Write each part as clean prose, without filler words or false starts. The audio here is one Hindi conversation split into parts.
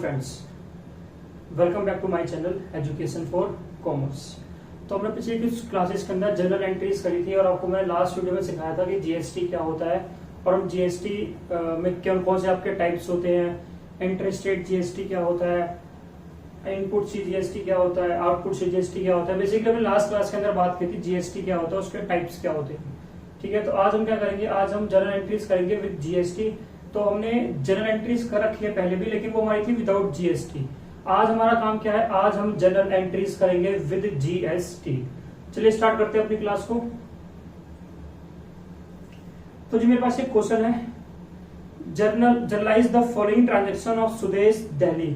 Friends, welcome back to my channel education for commerce. तो हमने पिछले कुछ क्लासेस के अंदर जनरल एंट्रीज करी थी और आपको मैंने लास्ट वीडियो में सिखाया था कि जीएसटी क्या होता है और हम जीएसटी में कौन से आपके टाइप्स होते हैं, इंटरस्टेट जीएसटी क्या होता है, इनपुट सी जीएसटी क्या होता है, आउटपुट सी जीएसटी क्या होता है। बेसिकली हमने लास्ट क्लास के अंदर बात की थी जीएसटी क्या होता है, उसके टाइप्स क्या होते हैं। ठीक है, तो आज हम क्या करेंगे, आज हम जनरल एंट्रीज करेंगे विद जीएसटी। तो हमने जनरल एंट्रीज कर रखी है पहले भी, लेकिन वो हमारी थी विदाउट जीएसटी। आज हमारा काम क्या है, आज हम जनरल एंट्रीज करेंगे विद जीएसटी। चलिए स्टार्ट करते हैं अपनी क्लास को। तो जी मेरे पास एक क्वेश्चन है, generalized the following transaction of Sudesh Delhi.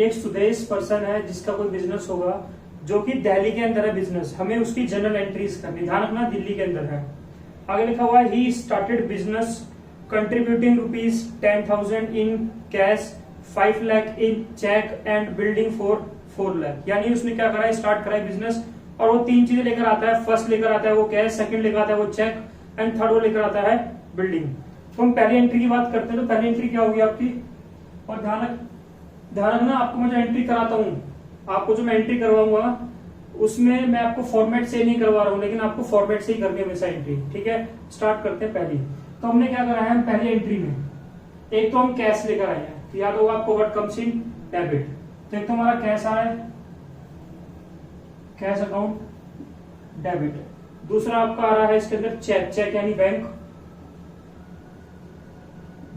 एक सुदेश पर्सन है जिसका कोई बिजनेस होगा जो कि दिल्ली के अंदर है बिजनेस, हमें उसकी जनरल एंट्रीज करनी। ध्यान रखना दिल्ली के अंदर है। आगे लिखा हुआ है, he started business contributing rupees 10,000 in cash, 5 lakh in check and building for 4 lakh। यानी उसने क्या करा है, स्टार्ट करा है बिजनेस और वो तीन चीजें लेकर आता है। फर्स्ट लेकर आता है वो कैश, सेकंड लेकर आता है वो चेक एंड थर्ड वो लेकर आता है बिल्डिंग। तो हम पहली एंट्री की बात करते हैं। तो पहली एंट्री क्या होगी आपकी, और ध्यान रखना, आपको मैं जो एंट्री कराता हूँ, आपको जो मैं एंट्री करवाऊंगा उसमें मैं आपको फॉर्मेट से नहीं करवा रहा हूँ, लेकिन आपको फॉर्मेट से ही करनी है हमेशा एंट्री। ठीक है, स्टार्ट करते हैं पहली। तो हमने क्या करा है, पहली एंट्री में एक तो हम कैश लेकर आए हैं, तो याद होगा आपको व्हाट कम्स इन डेबिट। तो एक तो हमारा कैश आ रहा है, कैश अकाउंट डेबिट। दूसरा आपका आ रहा है इसके अंदर चेक, चेक यानी बैंक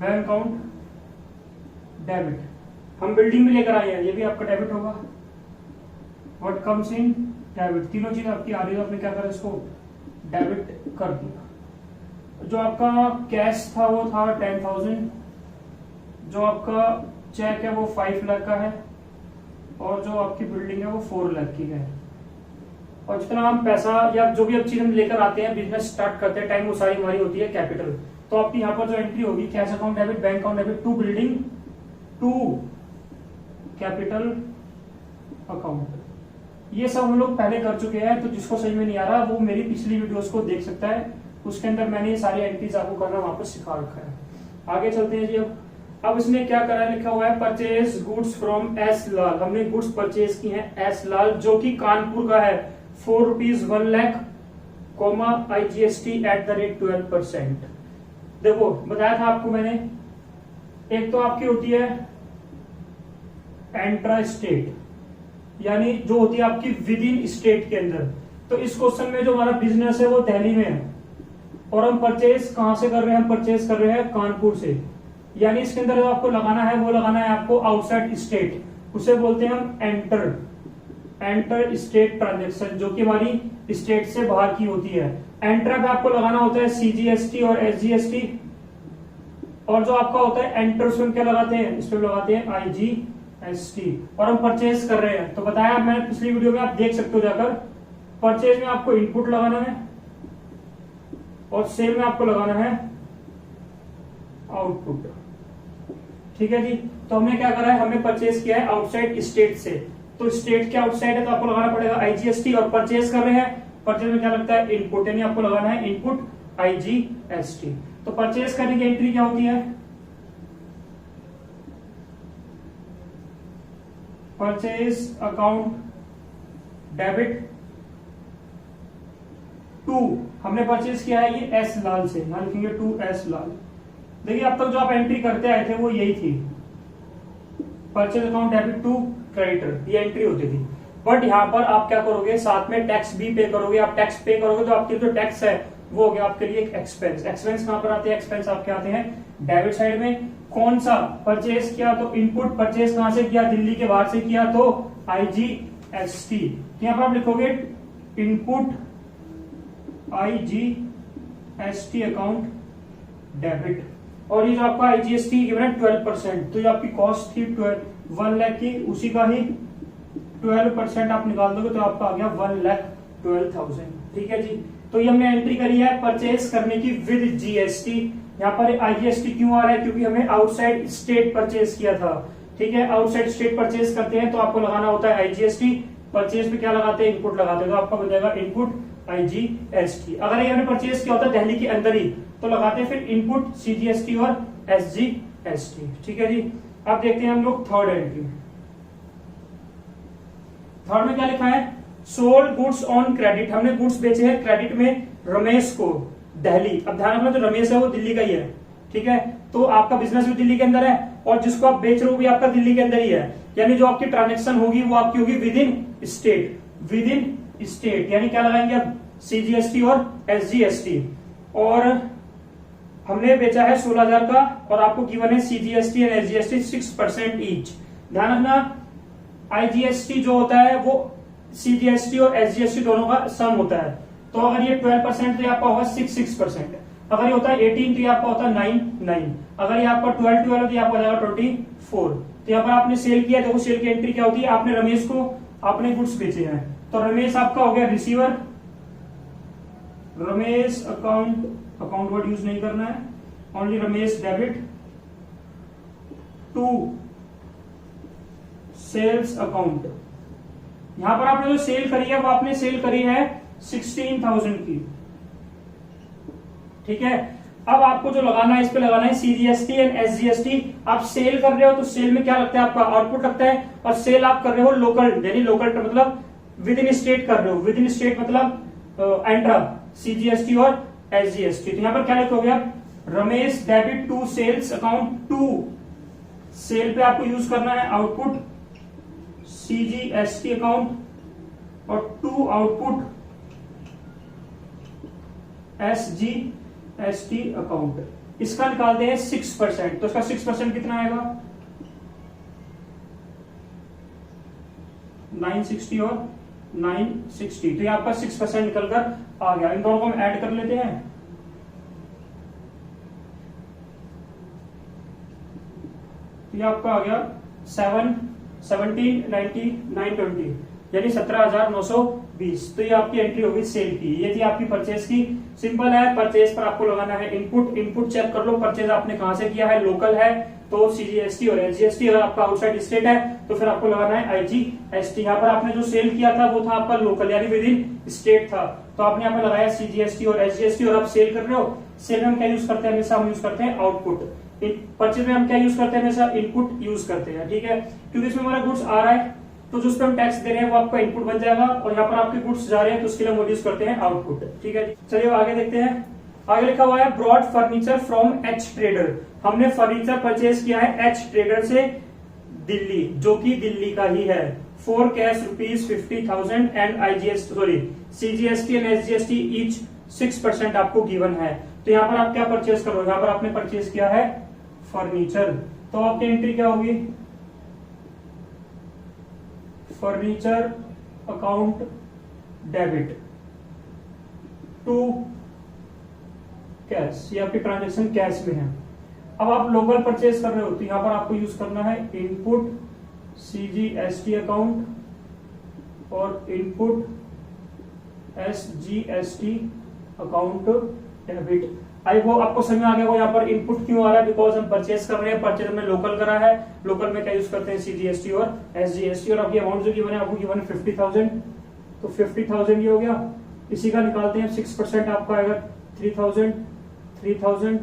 अकाउंट डेबिट। हम बिल्डिंग भी लेकर आए हैं, ये भी आपका डेबिट होगा, व्हाट कम्स इन डेबिट। तीनों चीज आपकी आ रही है, आपने क्या करा, इसको डेबिट कर दिया। जो आपका कैश था वो था 10,000, जो आपका चेक है वो 5 लाख का है और जो आपकी बिल्डिंग है वो 4 लाख की है। और जितना हम पैसा या जो भी अब चीज हम लेकर आते हैं, बिजनेस स्टार्ट करते हैं टाइम, वो सारी हमारी होती है कैपिटल। तो आपकी यहाँ पर जो एंट्री होगी, cash account debit, bank account debit to building to capital account. ये सब हम लोग पहले कर चुके हैं, तो जिसको सही में नहीं आ रहा वो मेरी पिछली वीडियोस को देख सकता है, उसके अंदर मैंने ये सारी एंट्रीज आपको करना वहां पर सिखा रखा है। आगे चलते हैं जी। अब इसने क्या करा है, लिखा हुआ है परचेज गुड्स फ्रॉम एस लाल। हमने गुड्स परचेज की हैं एस लाल, जो कि कानपुर का है, 4 rupees 1 lakh comma IGST eight the rate 12%। देखो बताया था आपको मैंने, एक तो आपकी होती है एंट्रा स्टेट, यानी जो होती है आपकी विद इन स्टेट के अंदर। तो इस क्वेश्चन में जो हमारा बिजनेस है वो दिल्ली में है और हम परचेज कहां से कर रहे हैं, हम परचेज कर रहे हैं कानपुर से। यानी इसके अंदर जो आपको लगाना है वो लगाना है आपको आउटसाइड स्टेट, उसे बोलते हैं हम एंटर स्टेट ट्रांजेक्शन, जो कि हमारी स्टेट से बाहर की होती है। एंटर पे आपको लगाना होता है CGST और SGST, और जो आपका होता है एंटर उसमें क्या लगाते हैं, इस पे लगाते हैं IGST। और हम परचेज कर रहे हैं, तो बताया मैंने पिछली वीडियो में, आप देख सकते हो जाकर। परचेज में आपको इनपुट लगाना है और सेल में आपको लगाना है आउटपुट। ठीक है जी। तो हमने क्या करा है, हमने परचेज किया है आउटसाइड स्टेट से। तो स्टेट के आउटसाइड है तो आपको लगाना पड़ेगा IGST, और परचेज कर रहे हैं, परचेज में क्या लगता है इनपुट, यानी आपको लगाना है इनपुट IGST। तो परचेज करने की एंट्री क्या होती है, परचेज अकाउंट डेबिट टू, हमने परचेज किया है ये एस लाल से, यहां लिखेंगे टू एस लाल। देखिए अब तक जो आप एंट्री करते आए थे वो यही थी, purchase account debit to creditor, ये एंट्री होती थी। बट यहाँ पर आप क्या करोगे, साथ में टैक्स भी पे करोगे। आप टैक्स पे करोगे तो आपके जो टैक्स है वो हो गया आपके लिए एक एक्सपेंस। एक्सपेंस कहां पर आते हैं, एक्सपेंस आपके आते हैं डेबिट साइड में। कौन सा परचेज किया, तो इनपुट परचेज कहां से किया, दिल्ली के बाहर से किया, तो IGST। यहाँ पर आप लिखोगे इनपुट IGST अकाउंट डेबिट, और ये जो आपका IGST गिवन है 12%, तो जो आपकी कॉस्ट थी 1 लाख की, उसी का ही 12% आप निकाल दोगे तो आपका आ गया 1,12,000। ठीक है जी। तो ये हमने एंट्री करी है परचेज करने की विद GST। यहाँ पर IGST क्यों आ रहा है, क्योंकि हमने आउटसाइड स्टेट परचेज किया था। ठीक है, आउटसाइड स्टेट परचेज करते हैं तो आपको लगाना होता है IGST। परचेज पे क्या लगाते हैं, इनपुट लगाते हैं, तो आपका बन जाएगा इनपुट IGST। अगर ये हमने परचेज किया होता है दिल्ली के अंदर ही तो लगाते हैं फिर इनपुट CGST और SGST। ठीक है जी। अब देखते हैं हम लोग थर्ड एंट्री। थर्ड में क्या लिखा है, सोल्ड गुड्स ऑन क्रेडिट, हमने गुड्स बेचे हैं क्रेडिट में रमेश को दिल्ली। अब ध्यान रखना, जो रमेश है वो दिल्ली का ही है, ठीक है। तो आपका बिजनेस भी दिल्ली के अंदर है और जिसको आप बेच रहे हो भी आपका दिल्ली के अंदर ही है, यानी जो आपकी ट्रांजेक्शन होगी वो आपकी होगी with in state, with in state, यानी क्या लगाएंगे आप, सीजीएसटी और एसजीएसटी। और हमने बेचा है 16,000 का और आपको गिवन है सीजीएसटी एंड एसजीएसटी 6% ईच। ध्यान रखना, आईजीएसटी जो होता है वो सीजीएसटी और एसजीएसटी दोनों का सम होता है। तो अगर ये 12% तो ये आपका होगा 6%, अगर ये होता है 18 तो ये आपका होता है 9, अगर ये आपका 12 तो ये आपका हो जाएगा 24। तो यहाँ पर आपने सेल किया, देखो सेल की एंट्री क्या होती है, आपने रमेश को आपने गुड्स बेचे हैं, तो रमेश आपका हो गया receiver, Ramesh account word use नहीं करना है, only Ramesh debit to sales account. यहां पर आपने जो सेल करी है वो आपने सेल करी है 16,000 की, ठीक है। अब आपको जो लगाना है इस पे लगाना है सीजीएसटी एंड एसजीएसटी। आप सेल कर रहे हो तो सेल में क्या लगता है, आपका आउटपुट लगता है, और सेल आप कर रहे हो लोकल, यानी लोकल मतलब विद इन स्टेट कर रहे हो, विद इन स्टेट मतलब एंट्रा सीजीएसटी और एसजीएसटी। तो यहां पर क्या लिखोगे आप, Ramesh debit to sales account, to sale पे आपको यूज करना है आउटपुट सीजीएसटी अकाउंट और टू आउटपुट एसजीएसटी अकाउंट। इसका निकालते हैं 6%, तो इसका 6% कितना आएगा, 960 और 960, तो ये आपका 6% निकलकर आ गया। इन दोनों को हम ऐड कर लेते हैं, तो ये आपका आ गया 7, 17, 90, 920, यानी 17,920। तो ये आपकी एंट्री होगी सेल की। ये थी आपकी परचेज की। सिंपल है, परचेज पर आपको लगाना है इनपुट चेक कर लो, परचेज आपने कहां से किया है, लोकल है तो सीजीएसटी और एसजीएसटी, अगर आपका आउटसाइड स्टेट है तो फिर आपको लगाना है आईजीएसटी। यहाँ पर आपने जो सेल किया था वो था आपका लोकल, यानी विद इन स्टेट था, तो आपने यहाँ पर लगाया सीजीएसटी और एसजीएसटी। और आप सेल कर रहे हो, सेल में हम क्या यूज करते हैं, हमेशा हम यूज करते हैं आउटपुट। परचेज में हम क्या यूज करते हैं, हमेशा इनपुट यूज करते हैं, ठीक है। क्योंकि इसमें हमारा गुड्स आ रहा है तो जो उस पर हम टैक्स दे रहे हैं वो आपका इनपुट बन जाएगा, और यहाँ पर आपके गुड्स जा रहे हैं तो उसके लिए हम यूज करते हैं आउटपुट, ठीक है। चलिए आगे देखते हैं। आगे लिखा हुआ है brought furniture from H trader. हमने फर्नीचर परचेज किया है एच ट्रेडर से दिल्ली, जो कि दिल्ली का ही है, for cash ₹50,000 and CGST and SGST each 6% आपको गिवन है। तो यहाँ पर आप क्या परचेज करो, यहाँ पर आपने परचेज किया है फर्नीचर, तो आपकी एंट्री क्या होगी, furniture account debit to cash, ये आपकी ट्रांजेक्शन कैश में है। अब आप लोकल परचेज कर रहे हो तो यहां पर आपको यूज करना है इनपुट सीजीएसटी अकाउंट और इनपुट एसजीएसटी अकाउंट डेबिट। आई वो आपको समझ में आ गया वो यहाँ पर इनपुट क्यों आ रहा है, बिकॉज हम परचेज कर रहे हैं, परचेज में लोकल करा है, लोकल में क्या यूज करते हैं सीजीएसटी और एसजीएसटी। और आपकी अमाउंट जो गिवन है आपको गिवन है 50,000, तो 50,000 ये हो गया। इसी का निकालते हैं 6% आपका आएगा 3,000,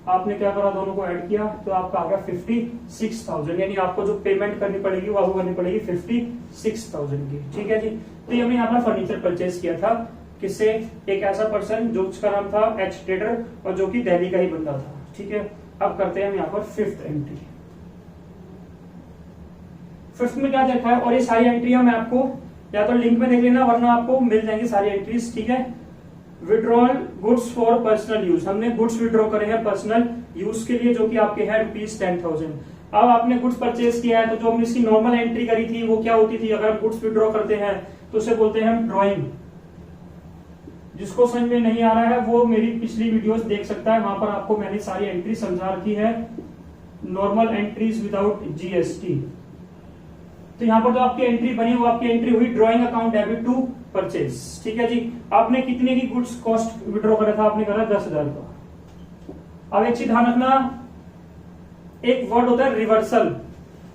आपने क्या करा, दोनों को ऐड किया तो आपका आ गया 56,000, यानी आपको जो पेमेंट करनी पड़ेगी वो आपको करनी पड़ेगी 56,000 की, ठीक है जी। तो ये हमने यहाँ पर फर्नीचर परचेज किया था, किससे, एक ऐसा पर्सन जो उसका नाम था एच ट्रेडर और जो कि दिल्ली का ही बंदा था, ठीक है। अब करते हैं हम यहाँ पर फिफ्थ एंट्री। फिफ्थ में क्या देखा है, और ये सारी एंट्रियां मैं आपको या तो लिंक में देख लेना वरना आपको मिल जाएंगी सारी एंट्रीज, ठीक है। Withdrawal goods for personal use, हमने गुड्स विड्रॉ करे हैं पर्सनल यूज के लिए, जो कि आपके है ₹10,000। अब आपने गुड्स परचेज किया है तो जो हमने इसकी नॉर्मल एंट्री करी थी वो क्या होती थी, अगर हम गुड्स विड्रॉ करते हैं तो उसे बोलते हैं हम ड्रॉइंग। जिसको समझ में नहीं आ रहा है वो मेरी पिछली वीडियोस देख सकता है, वहां पर आपको मैंने सारी एंट्री समझा रखी है, नॉर्मल एंट्रीज विदाउट जीएसटी। तो यहाँ पर जो आपकी एंट्री बनी वो आपकी एंट्री हुई drawing account debit to purchase, ठीक है जी। आपने कितने की गुड्स कॉस्ट विड्रॉ करा था, आपने करा 10,000 का। अब एक चीज ध्यान रखना, एक वर्ड होता है रिवर्सल।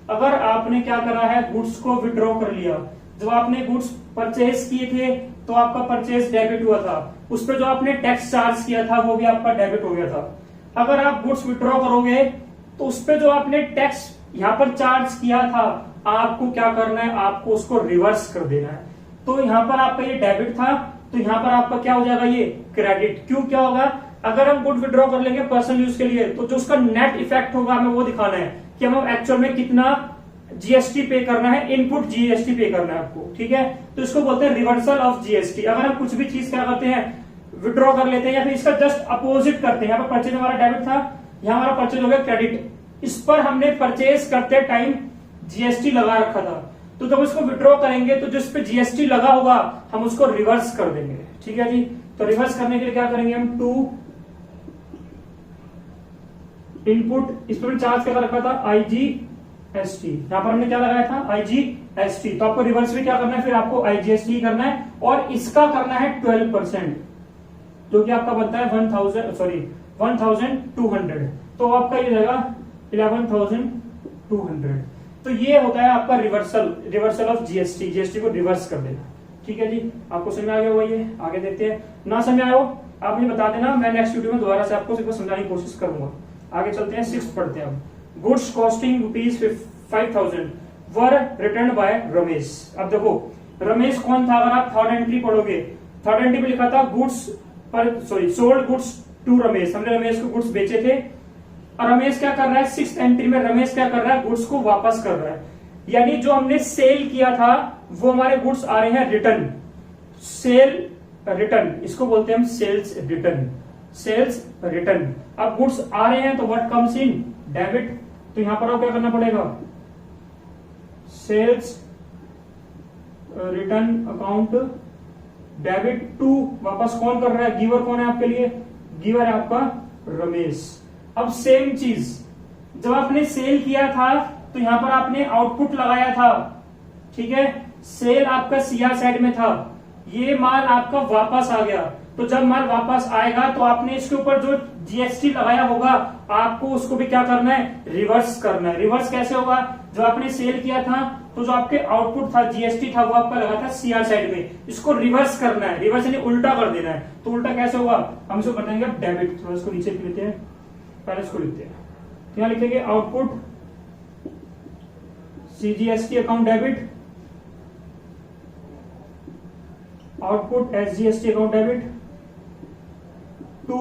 अगर आपने क्या करा है, गुड्स को विड्रॉ कर लिया, जब आपने गुड्स परचेज किए थे तो आपका परचेज डेबिट हुआ था, उस पर जो आपने टैक्स चार्ज किया था वो भी आपका डेबिट हो गया था। अगर आप गुड्स विड्रॉ करोगे तो उस पर जो आपने टैक्स यहाँ पर चार्ज किया था, आपको क्या करना है, आपको उसको रिवर्स कर देना है। तो यहाँ पर आपका ये डेबिट था, तो यहाँ पर आपका क्या हो जाएगा, ये क्रेडिट। क्यों, क्या होगा, अगर हम गुड विड्रॉ कर लेंगे पर्सनल यूज के लिए, तो जो उसका नेट इफेक्ट होगा हमें वो दिखाना है कि हमें एक्चुअल में कितना जीएसटी पे करना है, इनपुट जीएसटी पे करना है आपको, ठीक है। तो इसको बोलते हैं रिवर्सल ऑफ जीएसटी। अगर हम कुछ भी चीज क्या करते हैं, विड्रॉ कर लेते हैं या फिर इसका जस्ट अपोजिट करते हैं, यहाँ पर परचेज हमारा डेबिट था, यहाँ हमारा परचेज हो गया क्रेडिट, इस पर हमने परचेज करते टाइम जीएसटी लगा रखा था, तो जब इसको विड्रॉ करेंगे तो जिस पे जीएसटी लगा होगा हम उसको रिवर्स कर देंगे, ठीक है जी। तो रिवर्स करने के लिए क्या करेंगे हम, टू इनपुट, इस पर चार्ज क्या रखा था, आईजीएसटी, यहां पर हमने क्या लगाया था, आईजीएसटी। तो आपको रिवर्स में क्या करना है, फिर आपको आईजीएसटी करना है और इसका करना है 12%, जो कि आपका बनता है 1200, तो आपका ये जाएगा 11,200। तो ये होता है आपका रिवर्सल ऑफ जीएसटी, जीएसटी को रिवर्स कर देना, ठीक है जी। आपको समझ आ गया होगा, ये आगे देखते हैं। ना समझ आया हो आप मुझे बता देना, मैं नेक्स्ट वीडियो में दोबारा से आपको समझाने की कोशिश करूंगा। आगे चलते हैं, 6 पढ़ते हैं हम। Goods costing ₹5,000 were return by Ramesh. अब देखो रमेश कौन था, अगर आप थर्ड एंट्री पढ़ोगे, थर्ड एंट्री पे लिखा था goods sold goods to Ramesh, हमने रमेश को गुड्स बेचे थे। और रमेश क्या कर रहा है, 6th एंट्री में रमेश क्या कर रहा है, गुड्स को वापस कर रहा है, यानी जो हमने सेल किया था वो हमारे गुड्स आ रहे हैं रिटर्न, सेल रिटर्न, इसको बोलते हैं हम सेल्स रिटर्न, सेल्स रिटर्न। अब गुड्स आ रहे हैं तो व्हाट कम्स इन, डेबिट। तो यहां पर क्या करना पड़ेगा, sales return account debit to, वापस कौन कर रहा है, गिवर कौन है आपके लिए, गिवर है आपका रमेश। अब सेम चीज, जब आपने सेल किया था तो यहां पर आपने आउटपुट लगाया था, ठीक है, सेल आपका सीआर साइड में था, ये माल आपका वापस आ गया। तो जब माल वापस आएगा तो आपने इसके ऊपर जो जीएसटी लगाया होगा आपको उसको भी क्या करना है, रिवर्स करना है। रिवर्स कैसे होगा, जो आपने सेल किया था तो जो आपके आउटपुट था जीएसटी था वो आपका लगा था सीआर साइड में, इसको रिवर्स करना है, रिवर्स यानी उल्टा कर देना है। तो उल्टा कैसे होगा, हम इसको कर देंगे डेबिट। थोड़ा इसको नीचे लेते हैं, पहले इसको लिखते हैं, यहां लिखेंगे output CGST account debit, output SGST account debit to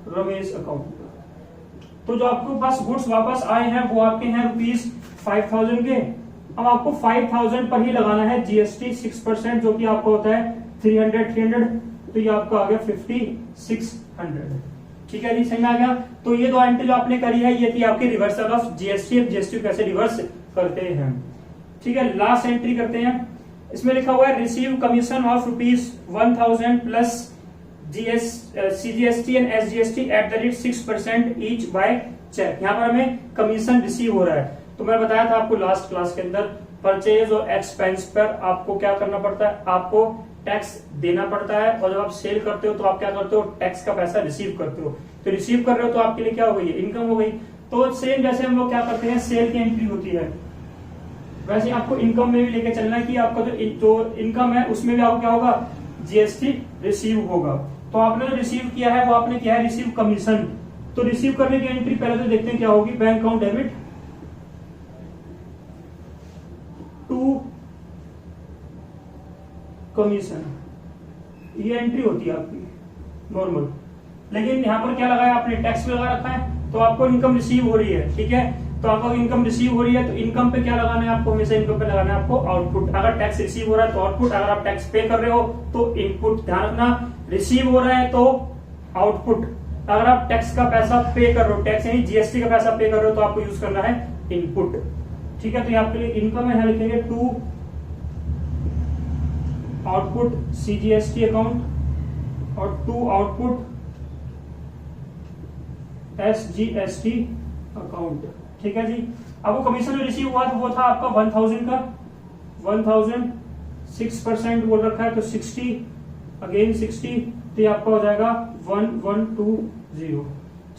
Ramesh account. तो जो आपके पास गुड्स वापस आए हैं वो आपके हैं ₹5,000 के। अब आपको 5,000 पर ही लगाना है जीएसटी 6%, जो कि आपको होता है 300, तो ये आपका आ गया 5,600, ठीक है जी, समझ में आ गया। तो ये दो एंट्री जो आपने करी है ये थी आपकी रिवर्सल ऑफ जीएसटी, जीएसटी कैसे रिवर्स करते हैं, ठीक है। लास्ट एंट्री करते हैं, इसमें लिखा हुआ है receive commission of ₹1,000 plus CGST and SGST at the rate 6% each by cheque. यहाँ पर हमें कमीशन रिसीव हो रहा है। तो मैं बताया था आपको लास्ट क्लास के अंदर, परचेज और एक्सपेंस पर आपको क्या करना पड़ता है, आपको टैक्स देना पड़ता है, और जब आप सेल करते हो तो आप क्या करते हो, टैक्स का पैसा रिसीव करते हो। तो रिसीव कर रहे हो तो आपके लिए क्या हो गई, इनकम हो गई। तो सेम जैसे हम लोग क्या करते हैं, सेल की एंट्री होती है, वैसे आपको इनकम में भी लेके चलना है कि आपका जो इनकम है उसमें भी आपको क्या होगा, जीएसटी रिसीव होगा। तो आपने जो रिसीव किया है वो आपने किया है रिसीव कमीशन। तो रिसीव करने की एंट्री पहले तो देखते हैं क्या होगी, bank account debit to commission, ये एंट्री होती है आपकी नॉर्मल। लेकिन यहां पर क्या लगाया आपने, टैक्स लगा रखा है, तो आपको इनकम रिसीव हो रही है, ठीक है। तो आपको इनकम रिसीव हो रही है तो इनकम पे क्या लगाना है आपको, हमेशा इनकम पे लगाना है आपको आउटपुट। अगर टैक्स रिसीव हो रहा है तो आउटपुट, अगर आप टैक्स पे कर रहे हो तो इनपुट। ध्यान रखना, रिसीव हो रहा है तो आउटपुट, अगर आप टैक्स का पैसा पे कर रहे हो, टैक्स यानी जीएसटी का पैसा पे कर रहे हो तो आपको यूज करना है इनपुट, ठीक है। तो आपके लिए इनकम है, लिखेंगे टू आउटपुट सीजीएसटी अकाउंट और टू आउटपुट एसजीएसटी अकाउंट, ठीक है जी। अब वो कमीशन जो रिसीव हुआ तो वो था आपका 1,000 का, 1,000 6% बोल रखा है तो 60 अगेन 60, तो ये आपका हो जाएगा 1,120,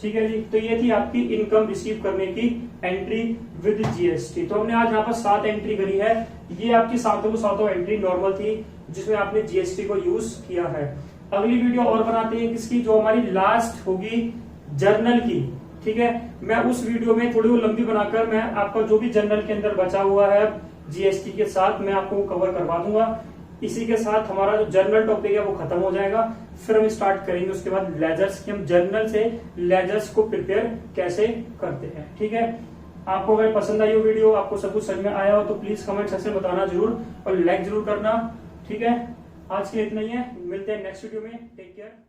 ठीक है जी। तो ये थी आपकी इनकम रिसीव करने की एंट्री विद जीएसटी। तो हमने आज यहाँ पर 7 एंट्री करी है, ये आपकी सातों एंट्री नॉर्मल थी जिसमें आपने जीएसटी को यूज किया है। अगली वीडियो और बनाते हैं किसकी, जो हमारी लास्ट होगी जर्नल की, ठीक है। मैं उस वीडियो में थोड़ी वो लंबी बनाकर मैं आपका जो भी जनरल के अंदर बचा हुआ है जीएसटी के साथ मैं आपको कवर करवा दूंगा। इसी के साथ हमारा जो जर्नल टॉपिक है वो खत्म हो जाएगा। फिर हम स्टार्ट करेंगे उसके बाद लेजर्स की, हम जर्नल से लेजर्स को प्रिपेयर कैसे करते हैं, ठीक है। आपको अगर पसंद आई हो वीडियो, आपको सब कुछ समझ में आया हो तो प्लीज कमेंट सेक्शन में बताना जरूर और लाइक जरूर करना, ठीक है। आज के लिए इतना ही है, मिलते हैं नेक्स्ट वीडियो में, टेक केयर।